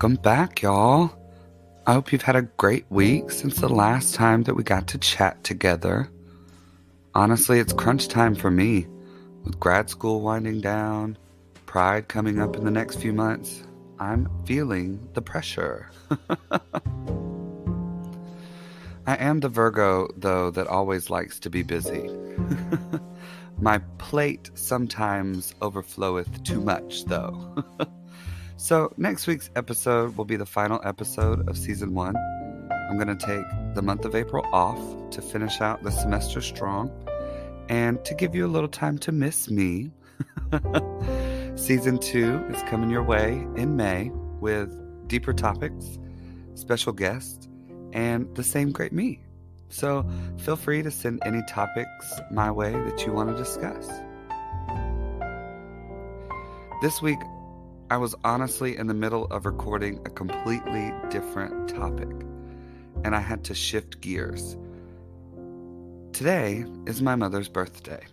Welcome back, y'all. I hope you've had a great week since the last time that we got to chat together. Honestly, it's crunch time for me, with grad school winding down, Pride coming up in the next few months. I'm feeling the pressure. I am the Virgo, though, that always likes to be busy. My plate sometimes overfloweth too much, though. So next week's episode will be the final episode of season 1. I'm going to take the month of April off to finish out the semester strong and to give you a little time to miss me. Season 2 is coming your way in May with deeper topics, special guests, and the same great me. So feel free to send any topics my way that you want to discuss. This week, I was honestly in the middle of recording a completely different topic, and I had to shift gears. Today is my mother's birthday,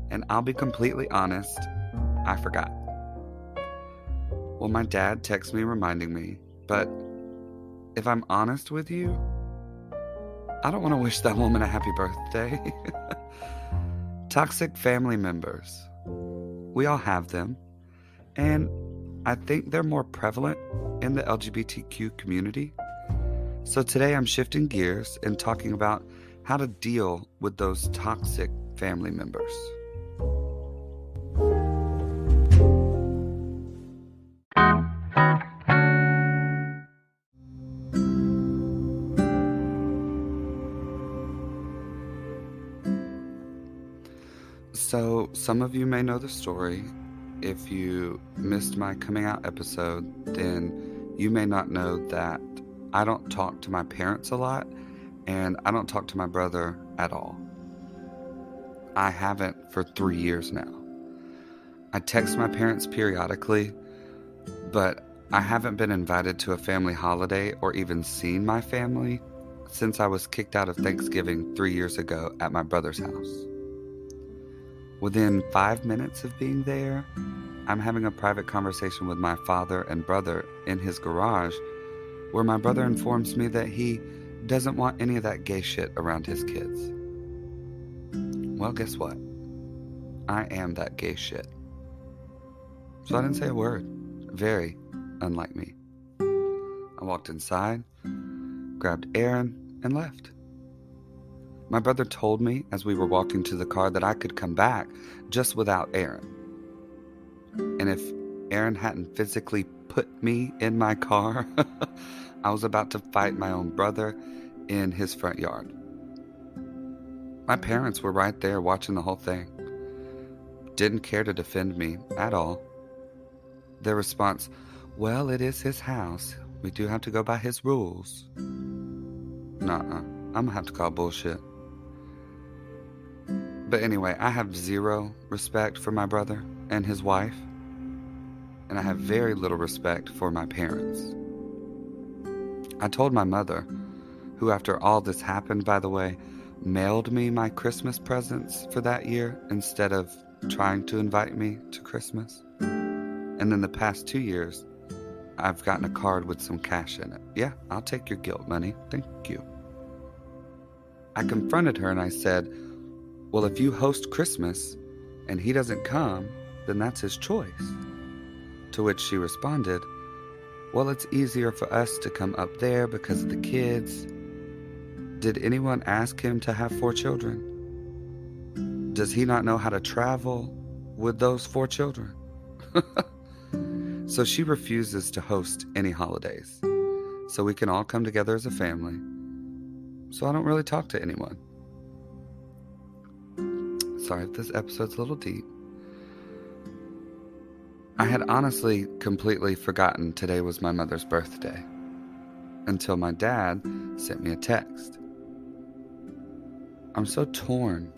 and I'll be completely honest, I forgot. Well, my dad texted me reminding me, but if I'm honest with you, I don't want to wish that woman a happy birthday. Toxic family members. We all have them. And I think they're more prevalent in the LGBTQ community. So today I'm shifting gears and talking about how to deal with those toxic family members. So some of you may know the story. If you missed my coming out episode, then you may not know that I don't talk to my parents a lot, and I don't talk to my brother at all. I haven't for 3 years now. I text my parents periodically, but I haven't been invited to a family holiday or even seen my family since I was kicked out of Thanksgiving 3 years ago at my brother's house. Within 5 minutes of being there, I'm having a private conversation with my father and brother in his garage, where my brother informs me that he doesn't want any of that gay shit around his kids. Well, guess what? I am that gay shit. So I didn't say a word. Very unlike me. I walked inside, grabbed Aaron, and left. My brother told me as we were walking to the car that I could come back just without Aaron. And if Aaron hadn't physically put me in my car, I was about to fight my own brother in his front yard. My parents were right there watching the whole thing. Didn't care to defend me at all. Their response, well, it is his house. We do have to go by his rules. Nuh-uh. I'm gonna have to call bullshit. But anyway, I have zero respect for my brother and his wife, and I have very little respect for my parents. I told my mother, who after all this happened, by the way, mailed me my Christmas presents for that year instead of trying to invite me to Christmas. And then the past 2 years, I've gotten a card with some cash in it. Yeah, I'll take your guilt money. Thank you. I confronted her and I said, well, if you host Christmas and he doesn't come, then that's his choice. To which she responded, well, it's easier for us to come up there because of the kids. Did anyone ask him to have 4 children? Does he not know how to travel with those 4 children? So she refuses to host any holidays, so we can all come together as a family. So I don't really talk to anyone. Sorry if this episode's a little deep. I had honestly completely forgotten today was my mother's birthday until my dad sent me a text. I'm so torn,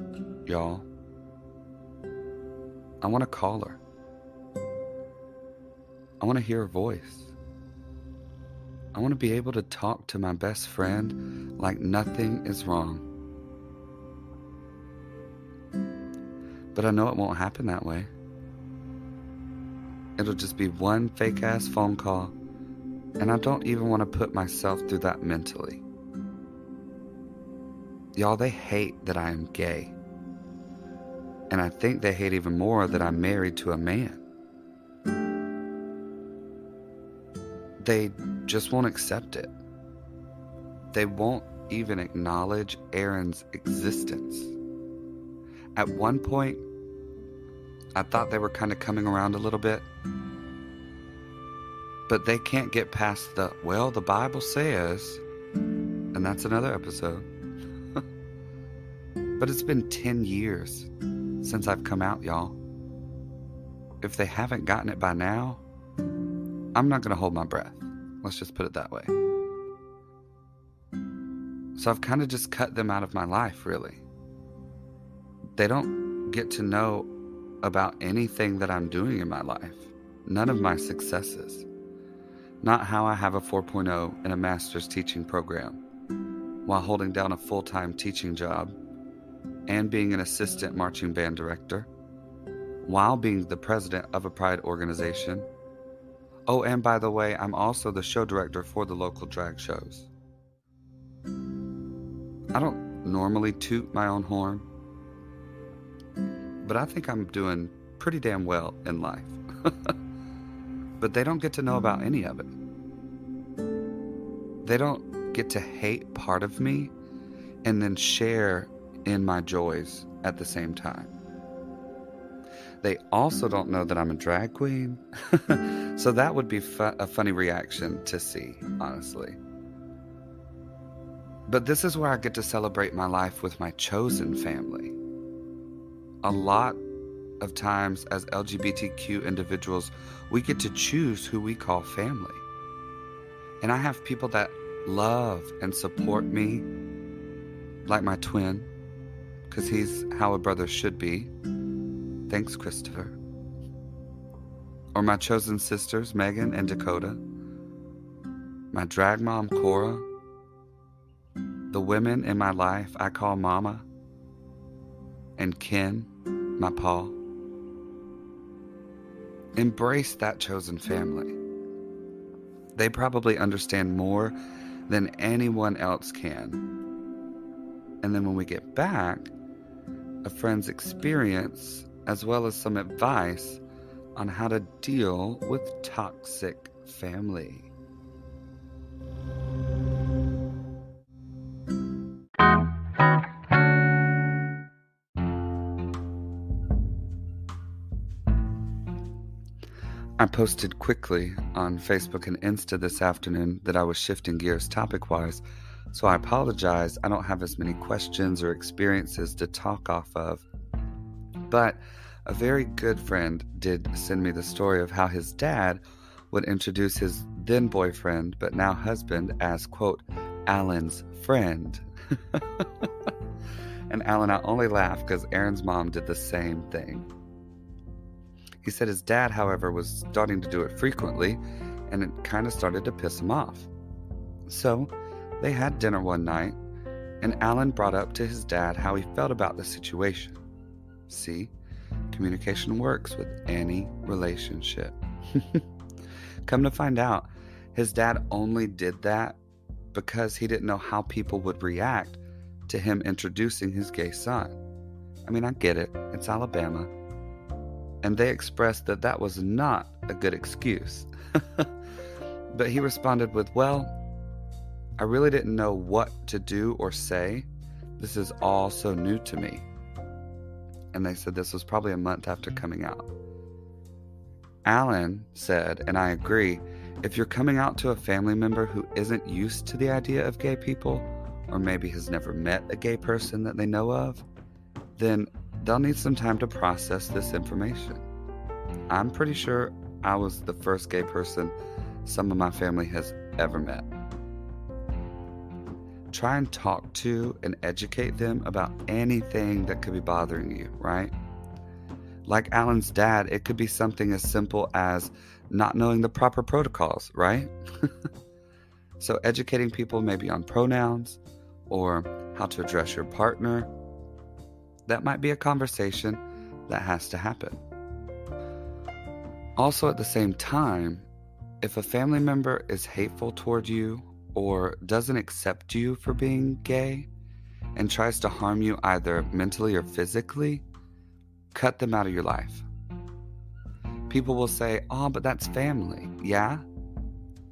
y'all. I want to call her. I want to hear her voice. I want to be able to talk to my best friend like nothing is wrong. But I know it won't happen that way. It'll just be one fake-ass phone call And I don't even want to put myself through that mentally. Y'all, they hate that I am gay. And I think they hate even more that I'm married to a man. They just won't accept it. They won't even acknowledge Aaron's existence. At one point, I thought they were kind of coming around a little bit. But they can't get past the Bible says, and that's another episode. But it's been 10 years since I've come out, y'all. If they haven't gotten it by now, I'm not going to hold my breath. Let's just put it that way. So I've kind of just cut them out of my life, really. They don't get to know about anything that I'm doing in my life. None of my successes. Not how I have a 4.0 in a master's teaching program while holding down a full-time teaching job and being an assistant marching band director while being the president of a pride organization. Oh, and by the way, I'm also the show director for the local drag shows. I don't normally toot my own horn, but I think I'm doing pretty damn well in life. But they don't get to know about any of it. They don't get to hate part of me and then share in my joys at the same time. They also don't know that I'm a drag queen. So that would be a funny reaction to see, honestly. But this is where I get to celebrate my life with my chosen family. A lot of times as LGBTQ individuals, we get to choose who we call family. And I have people that love and support me, like my twin, because he's how a brother should be. Thanks, Christopher. Or my chosen sisters, Megan and Dakota. My drag mom, Cora. The women in my life I call Mama. And Ken, my Paul. Embrace that chosen family. They probably understand more than anyone else can. And then when we get back, a friend's experience as well as some advice on how to deal with toxic family. I posted quickly on Facebook and Insta this afternoon that I was shifting gears topic-wise, so I apologize. I don't have as many questions or experiences to talk off of. But a very good friend did send me the story of how his dad would introduce his then boyfriend, but now husband, as, quote, Alan's friend. And Alan, I only laugh because Aaron's mom did the same thing. He said his dad, however, was starting to do it frequently, and it kind of started to piss him off. So they had dinner one night, and Alan brought up to his dad how he felt about the situation. See, communication works with any relationship. Come to find out, his dad only did that because he didn't know how people would react to him introducing his gay son. I mean, I get it. It's Alabama. And they expressed that that was not a good excuse. But he responded with, well, I really didn't know what to do or say. This is all so new to me. And they said this was probably a month after coming out. Alan said, and I agree, if you're coming out to a family member who isn't used to the idea of gay people, or maybe has never met a gay person that they know of, then they'll need some time to process this information. I'm pretty sure I was the first gay person some of my family has ever met. Try and talk to and educate them about anything that could be bothering you, right? Like Alan's dad, it could be something as simple as not knowing the proper protocols, right? So educating people maybe on pronouns or how to address your partner, that might be a conversation that has to happen. Also, at the same time, If a family member is hateful toward you or doesn't accept you for being gay and tries to harm you either mentally or physically, cut them out of your life. People will say, "Oh, but that's family." Yeah?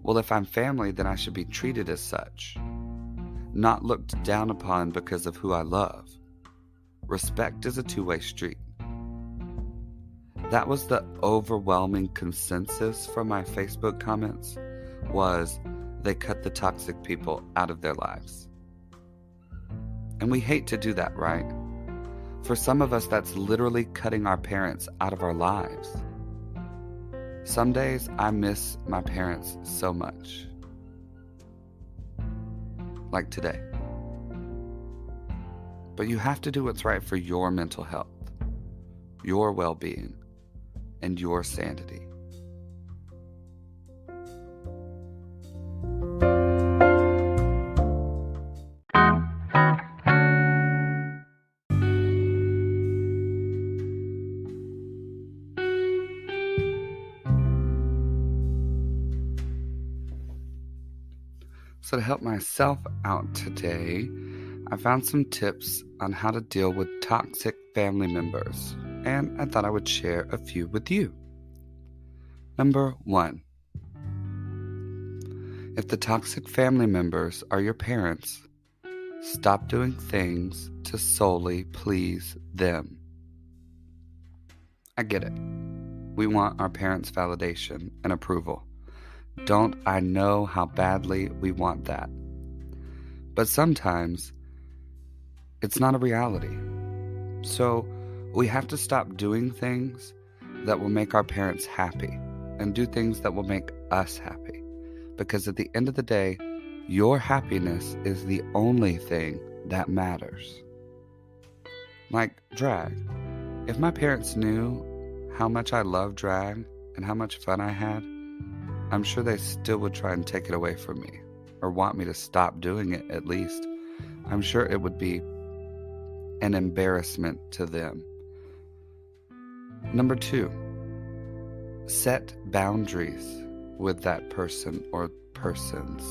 Well, if I'm family, then I should be treated as such, not looked down upon because of who I love. Respect is a two-way street. That was the overwhelming consensus from my Facebook comments, was they cut the toxic people out of their lives. And we hate to do that, right? For some of us, that's literally cutting our parents out of our lives. Some days I miss my parents so much. Like today. But you have to do what's right for your mental health, your well-being, and your sanity. So to help myself out today, I found some tips on how to deal with toxic family members, and I thought I would share a few with you. Number 1. If the toxic family members are your parents, stop doing things to solely please them. I get it. We want our parents' validation and approval. Don't I know how badly we want that? But sometimes it's not a reality. So we have to stop doing things that will make our parents happy and do things that will make us happy. Because at the end of the day, your happiness is the only thing that matters. Like drag. If my parents knew how much I love drag and how much fun I had, I'm sure they still would try and take it away from me, or want me to stop doing it at least. I'm sure it would be an embarrassment to them. Number 2, set boundaries with that person or persons.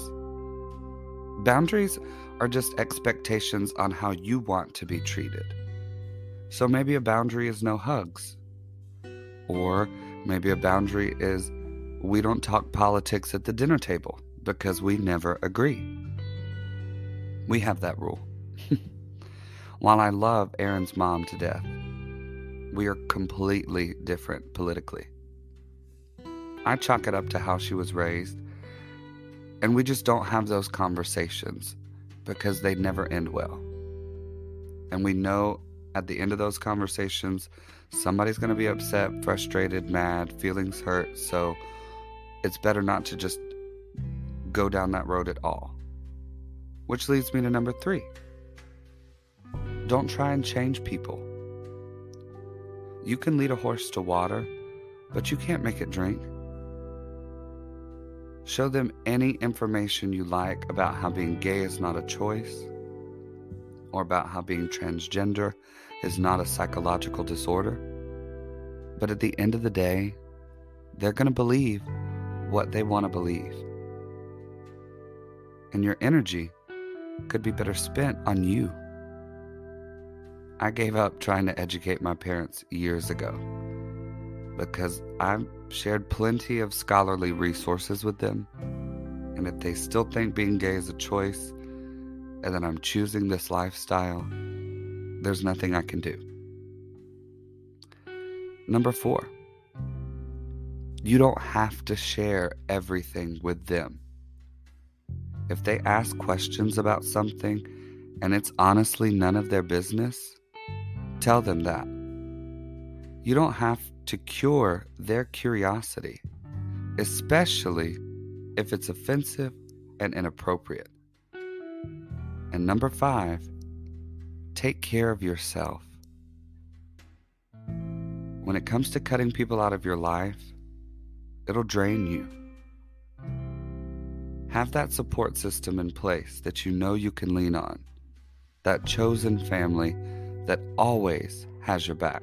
Boundaries are just expectations on how you want to be treated. So maybe a boundary is no hugs. Or maybe a boundary is we don't talk politics at the dinner table because we never agree. We have that rule. While I love Aaron's mom to death, we are completely different politically. I chalk it up to how she was raised, and we just don't have those conversations because they never end well. And we know at the end of those conversations, somebody's going to be upset, frustrated, mad, feelings hurt, so it's better not to just go down that road at all. Which leads me to number 3. Don't try and change people. You can lead a horse to water, but you can't make it drink. Show them any information you like about how being gay is not a choice, or about how being transgender is not a psychological disorder. But at the end of the day, they're going to believe what they want to believe. And your energy could be better spent on you. I gave up trying to educate my parents years ago because I've shared plenty of scholarly resources with them. And if they still think being gay is a choice and that I'm choosing this lifestyle, there's nothing I can do. Number 4, you don't have to share everything with them. If they ask questions about something and it's honestly none of their business, tell them that. You don't have to cure their curiosity, especially if it's offensive and inappropriate. And number 5, take care of yourself. When it comes to cutting people out of your life, it'll drain you. Have that support system in place that you know you can lean on, that chosen family that always has your back.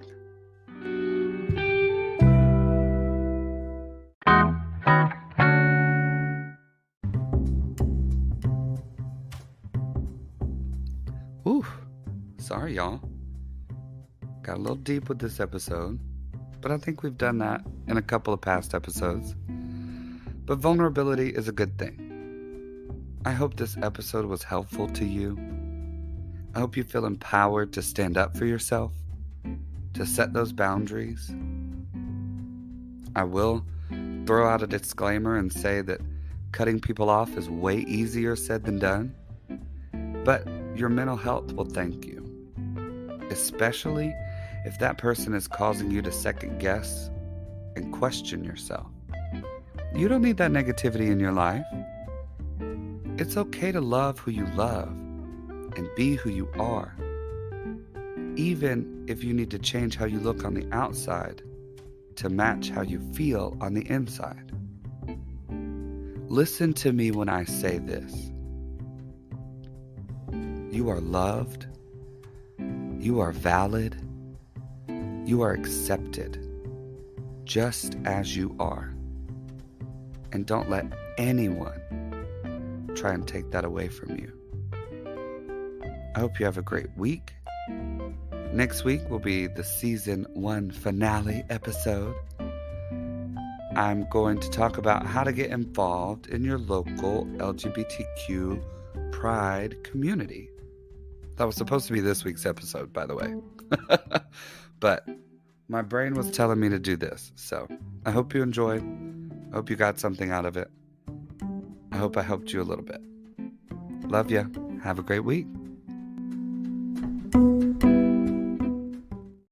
Sorry, y'all. Got a little deep with this episode, but I think we've done that in a couple of past episodes. But vulnerability is a good thing. I hope this episode was helpful to you. I hope you feel empowered to stand up for yourself, to set those boundaries. I will throw out a disclaimer and say that cutting people off is way easier said than done, but your mental health will thank you, especially if that person is causing you to second guess and question yourself. You don't need that negativity in your life. It's okay to love who you love and be who you are, even if you need to change how you look on the outside to match how you feel on the inside. Listen to me when I say this. You are loved. You are valid. You are accepted just as you are. And don't let anyone try and take that away from you. I hope you have a great week. Next week will be the season 1 finale episode. I'm going to talk about how to get involved in your local LGBTQ pride community. That was supposed to be this week's episode, by the way. But my brain was telling me to do this. So I hope you enjoyed. I hope you got something out of it. I hope I helped you a little bit. Love ya. Have a great week.